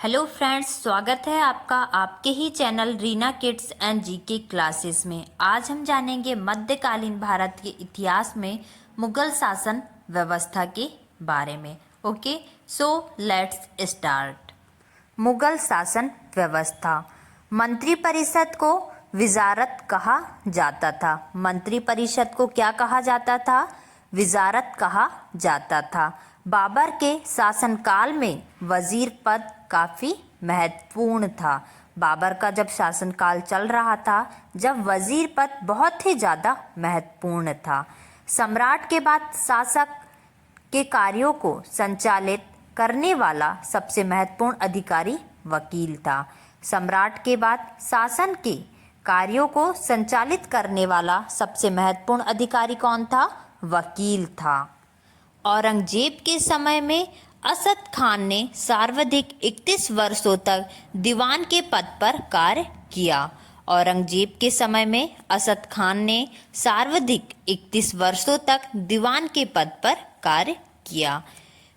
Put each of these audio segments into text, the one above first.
Hello friends, स्वागत है आपका आपके ही channel Reena kids and GK classes में। आज हम जानेंगे मध्यकालीन भारत के इतिहास में मुगल शासन व्यवस्था के बारे में। Okay, so let's start. Mughal शासन व्यवस्था। मंत्रिपरिषद को विजारत कहा जाता था। मंत्रिपरिषद को क्या कहा जाता था? विजारत कहा जाता था। बाबर के शासनकाल में वजीर पद काफ़ी महत्वपूर्ण था। बाबर का जब शासनकाल चल रहा था, जब वजीर पद बहुत ही ज़्यादा महत्वपूर्ण था। सम्राट के बाद शासक के कार्यों को संचालित करने वाला सबसे महत्वपूर्ण अधिकारी वकील था। सम्राट के बाद शासन के कार्यों को संचालित करने वाला सबसे महत्वपूर्ण अधिकारी कौन था? वकील था। औरंगजेब के समय में असद खान ने सर्वाधिक 31 वर्षों तक दीवान के पद पर कार्य किया। औरंगजेब के समय में असद खान ने सर्वाधिक 31 वर्षों तक दीवान के पद पर कार्य किया।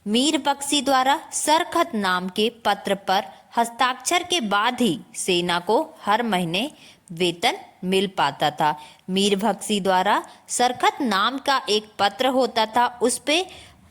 मीर बख्शी द्वारा सरखत नाम के पत्र पर हस्ताक्षर के बाद ही सेना को हर महीने वेतन मिल पाता था। मीर बख्शी द्वारा सरखत नाम का एक पत्र होता था, उस पे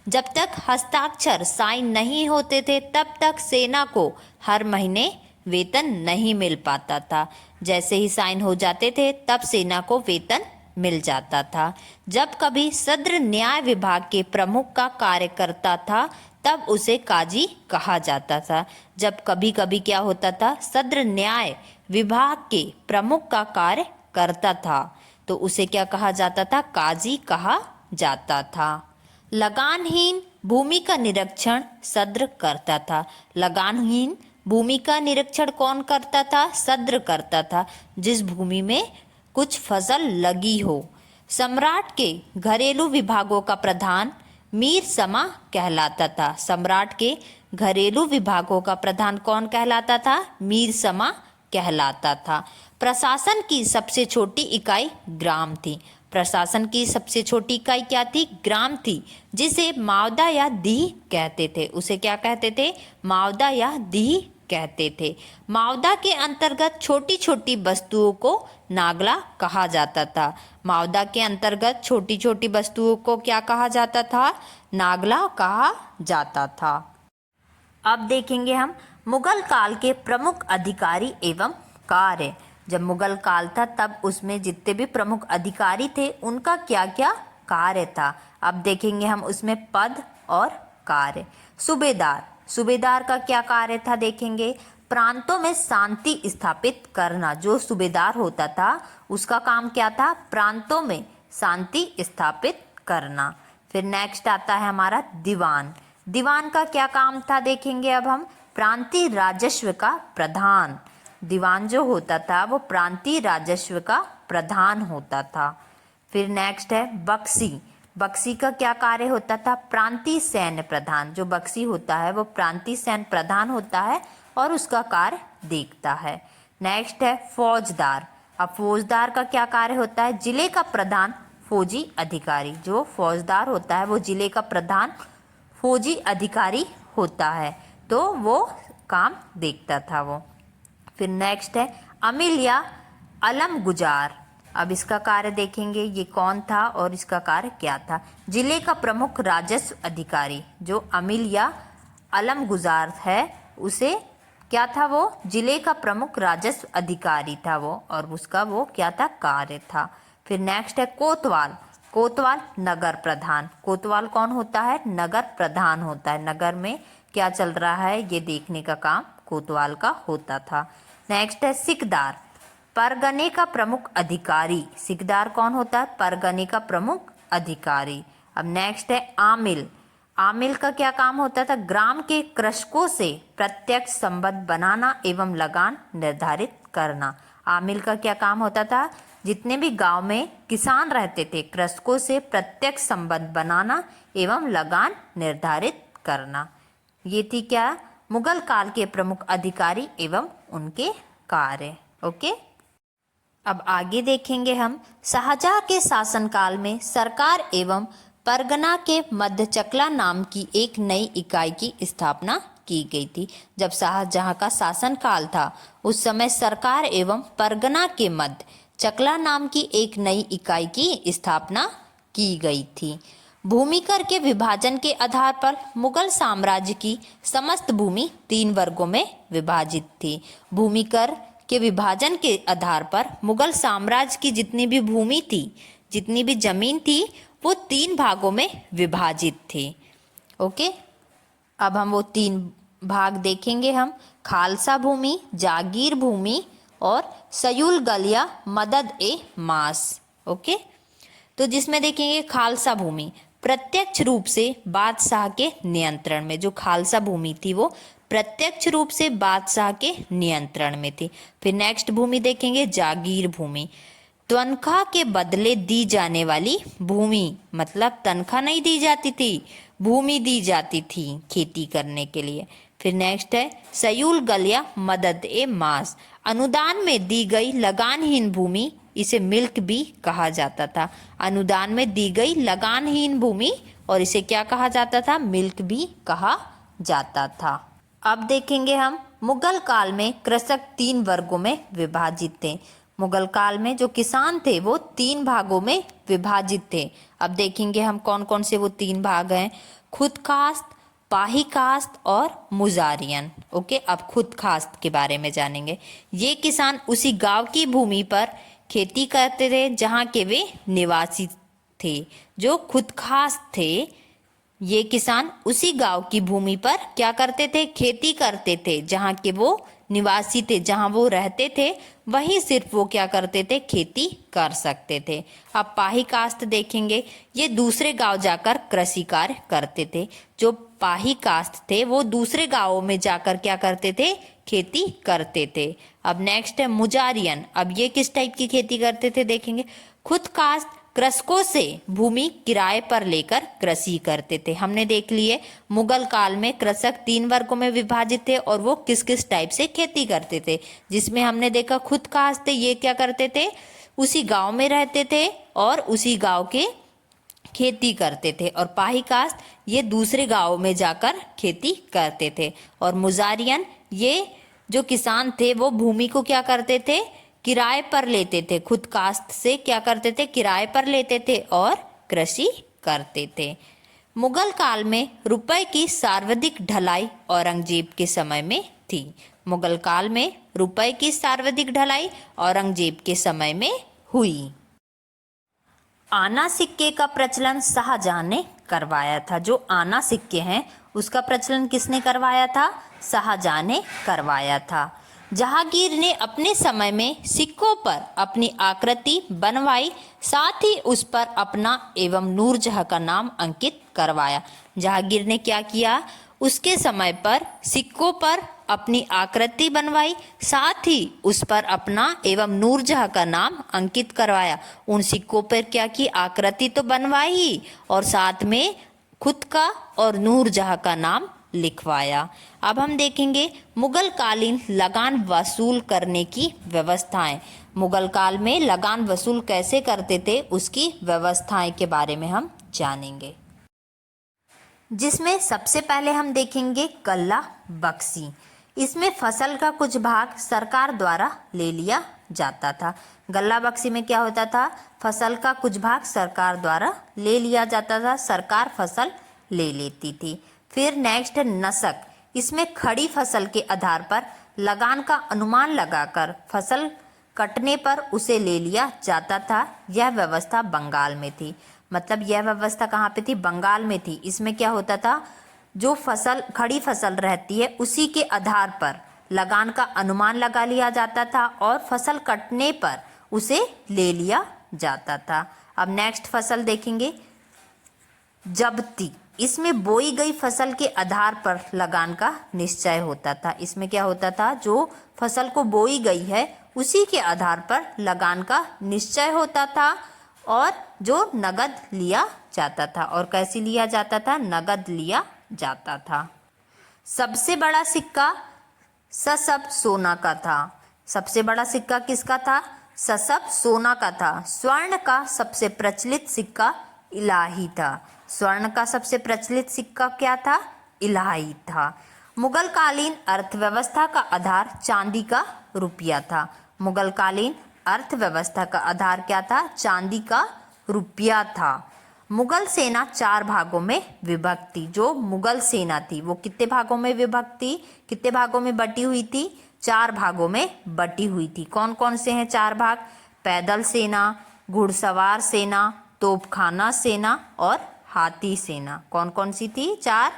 जब तक हस्ताक्षर साइन नहीं होते थे तब तक सेना को हर महीने वेतन नहीं मिल पाता था। जैसे ही साइन हो जाते थे तब सेना को वेतन मिल जाता था। जब कभी सद्र न्याय विभाग के प्रमुख का कार्य करता था तब उसे काजी कहा जाता था। जब कभी कभी क्या होता था, सद्र न्याय विभाग के प्रमुख का कार्य करता था तो उसे क्या कहा जाता था? काजी कहा जाता था। लगानहीन भूमि का निरीक्षण सद्र करता था। लगानहीन भूमि का निरीक्षण कौन करता था? सद्र करता था। जिस भूमि में कुछ फसल लगी हो। सम्राट के घरेलू विभागों का प्रधान मीर समा कहलाता था। सम्राट के घरेलू विभागों का प्रधान कौन कहलाता था? मीर समा कहलाता था। प्रशासन की सबसे छोटी इकाई ग्राम थी। प्रशासन की सबसे छोटी इकाई क्या थी? ग्राम थी, जिसे मावदा या दीह कहते थे। उसे क्या कहते थे? मावदा या दीह कहते थे। मावदा के अंतर्गत छोटी छोटी वस्तुओं को नागला कहा जाता था। मावदा के अंतर्गत छोटी छोटी वस्तुओं को क्या कहा जाता था? नागला कहा जाता था। अब देखेंगे हम मुगल काल के प्रमुख अधिकारी एवं कार्य। जब मुगल काल था तब उसमें जितने भी प्रमुख अधिकारी थे उनका क्या क्या कार्य था। अब देखेंगे हम उसमें पद और कार्य। सूबेदार। सूबेदार का क्या कार्य था देखेंगे। प्रांतों में शांति स्थापित करना। जो सूबेदार होता था उसका काम क्या था? प्रांतों में शांति स्थापित करना। फिर नेक्स्ट आता है हमारा दीवान। दीवान का क्या काम था देखेंगे अब हम। प्रांतीय राजस्व का प्रधान। दीवान जो होता था वो प्रांतीय राजस्व का प्रधान होता था। फिर नेक्स्ट है बख्शी। बख्शी का क्या कार्य होता था? प्रांतीय सैन्य प्रधान। जो बख्शी होता है वो प्रांतीय सैन्य प्रधान होता है और उसका कार्य देखता है। नेक्स्ट है फौजदार। अब फौजदार का क्या कार्य होता है? जिले का प्रधान फौजी अधिकारी। जो फौजदार होता है वो जिले का प्रधान फौजी अधिकारी होता है, तो वो काम देखता था वो। फिर नेक्स्ट है अमील या अलमगुजार। अब इसका कार्य देखेंगे, ये कौन था और इसका कार्य क्या था। जिले का प्रमुख राजस्व अधिकारी जो अमील या अलमगुजार है, उसे क्या था? वो जिले का प्रमुख राजस्व अधिकारी था वो, और उसका वो क्या था? कार्य था। फिर नेक्स्ट है कोतवाल। कोतवाल नगर प्रधान। कोतवाल कौन होता है? नगर प्रधान होता है। नगर में क्या चल रहा है ये देखने का काम कोतवाल का होता था। नेक्स्ट है सिकदार। परगने का प्रमुख अधिकारी। सिकदार कौन होता है? परगने का प्रमुख अधिकारी। अब नेक्स्ट है आमिल। आमिल का क्या काम होता था? ग्राम के कृषकों से प्रत्यक्ष संबंध बनाना एवं लगान निर्धारित करना। आमिल का क्या काम होता था? जितने भी गांव में किसान रहते थे, कृषकों से प्रत्यक्ष संबंध बनाना एवं लगान निर्धारित करना। ये थी क्या? मुगल काल के प्रमुख अधिकारी एवं उनके कार्य। ओके, अब आगे देखेंगे हम शाहजहां के शासनकाल में सरकार एवं परगना के मध्यचकला नाम की एक नई इकाई की स्थापना की गई थी। जब शाहजहां का शासन काल था उस समय सरकार एवं परगना के मध्य चकला नाम की एक नई इकाई की स्थापना की गई थी। भूमि कर के विभाजन के आधार पर मुगल साम्राज्य की समस्त भूमि 3 वर्गों में विभाजित थी। भूमि कर के विभाजन के आधार पर मुगल साम्राज्य की जितनी भी भूमि थी, जितनी भी जमीन थी, वो 3 भागों में विभाजित थी। ओके, अब हम वो 3 भाग देखेंगे हम, खालसा भूमि, जागीर भूमि और सयूल गलिया मदद ए मास। ओके, तो जिसमें देखेंगे खालसा भूमि प्रत्यक्ष रूप से बादशाह के नियंत्रण में, जो खालसा भूमि थी वो प्रत्यक्ष रूप से बादशाह के नियंत्रण में थी। फिर नेक्स्ट भूमि देखेंगे जागीर भूमि, तनख्वाह के बदले दी जाने वाली भूमि, मतलब तनख्वाह नहीं दी जाती थी, भूमि दी जाती थी खेती करने के लिए। फिर नेक्स्ट है सयूल गलिया मदद ए मास, अनुदान में दी गई लगानहीन भूमि, इसे मिल्क भी कहा जाता था। अनुदान में दी गई लगानहीन भूमि और इसे क्या कहा जाता था, मिल्क भी कहा जाता था। अब देखेंगे हम मुगल काल में कृषक 3 वर्गों में विभाजित थे। मुगल काल में जो किसान थे वो 3 भागों में विभाजित थे। अब देखेंगे हम कौन कौन से वो 3 भाग हैं, खुद कास्त, पाही कास्त और मुजारियन। ओके, अब खुद कास्त के बारे में जानेंगे। ये किसान उसी गांव की भूमि पर खेती करते थे जहां के वे निवासी थे। जो खुद कास्त थे, ये किसान उसी गांव की भूमि पर क्या करते थे, खेती करते थे जहां के वो निवासी थे, जहां वो रहते थे वहीं सिर्फ वो क्या करते थे, खेती कर सकते थे। अब पाही कास्त देखेंगे, ये दूसरे गांव जाकर कृषि कार्य करते थे। जो पाही कास्त थे वो दूसरे गांवों में जाकर क्या करते थे, खेती करते थे। अब नेक्स्ट है मुजारियन, अब ये किस टाइप की खेती करते थे देखेंगे। खुद कास्त कृषकों से भूमि किराए पर लेकर कृषि करते थे। हमने देख लिए मुगल काल में कृषक 3 वर्गों में विभाजित थे और वो किस किस टाइप से खेती करते थे, जिसमें हमने देखा खुद कास्त थे, ये क्या करते थे, उसी गांव में रहते थे और उसी गांव के खेती करते थे। और पाही कास्त ये दूसरे गांव में जाकर खेती करते थे। और मुजारियन, ये जो किसान थे वो भूमि को क्या करते थे, किराए पर लेते थे। खुद कास्त से क्या करते थे, किराए पर लेते थे और कृषि करते थे। मुगल काल में रुपए की सर्वाधिक ढलाई औरंगजेब के समय में थी। मुगल काल में रुपए की सर्वाधिक ढलाई औरंगजेब के समय में हुई। आना सिक्के का प्रचलन शाहजहां ने करवाया था। जो आना सिक्के हैं उसका प्रचलन किसने करवाया था, शाहजहां ने करवाया था। जहांगीर ने अपने समय में सिक्कों पर अपनी आकृति बनवाई, साथ ही उस पर अपना एवं नूरजहां का नाम अंकित करवाया। जहांगीर ने क्या किया, उसके समय पर सिक्कों पर अपनी आकृति बनवाई, साथ ही उस पर अपना एवं नूरजहां का नाम अंकित करवाया। उन सिक्कों पर क्या की, आकृति तो बनवाई ही और साथ में खुद का और नूरजहां का नाम लिखवाया। अब हम देखेंगे मुगल कालीन लगान वसूल करने की व्यवस्थाएं। मुगल काल में लगान वसूल कैसे करते थे उसकी व्यवस्थाएं के बारे में हम जानेंगे, जिसमें सबसे पहले हम देखेंगे गल्ला बख्शी। इसमें फसल का कुछ भाग सरकार द्वारा ले लिया जाता था। गल्ला बख्शी में क्या होता था, फसल का कुछ भाग सरकार द्वारा ले लिया जाता था, सरकार फसल ले लेती थी। फिर नेक्स्ट है नसक, इसमें खड़ी फसल के आधार पर लगान का अनुमान लगाकर फसल कटने पर उसे ले लिया जाता था। यह व्यवस्था बंगाल में थी। मतलब यह व्यवस्था कहाँ पे थी, बंगाल में थी। इसमें क्या होता था, जो फसल खड़ी फसल रहती है उसी के आधार पर लगान का अनुमान लगा लिया जाता था और फसल कटने पर उसे ले लिया जाता था। अब नेक्स्ट फसल देखेंगे जब्ती। इसमें बोई गई फसल के आधार पर लगान का निश्चय होता था। इसमें क्या होता था, जो फसल को बोई गई है उसी के आधार पर लगान का निश्चय होता था और जो नगद लिया जाता था। और कैसे लिया जाता था, नगद लिया जाता था। सबसे बड़ा सिक्का ससब सोना का था। सबसे बड़ा सिक्का किसका था, ससब सोना का था। स्वर्ण का सबसे प्रचलित सिक्का इलाही था। स्वर्ण का सबसे प्रचलित सिक्का क्या था, इलाही था। मुगल कालीन अर्थव्यवस्था का आधार चांदी का रुपया था। मुगल कालीन अर्थव्यवस्था का आधार क्या था? चांदी का रुपया था। मुगल सेना 4 भागों में विभक्त थी। जो मुगल सेना थी वो कितने भागों में विभक्त थी? कितने भागों में बटी हुई थी? 4 भागों में बटी हुई थी। कौन कौन से हैं 4 भाग? पैदल सेना, घुड़सवार सेना, तोपखाना सेना और हाथी सेना। कौन कौन सी थी 4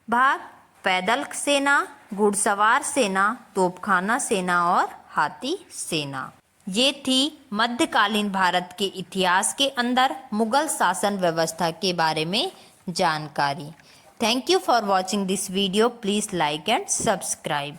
भाग? पैदल सेना, घुड़सवार सेना, तोपखाना सेना और हाथी सेना। ये थी मध्यकालीन भारत के इतिहास के अंदर मुगल शासन व्यवस्था के बारे में जानकारी। Thank you for watching this video. Please like and subscribe.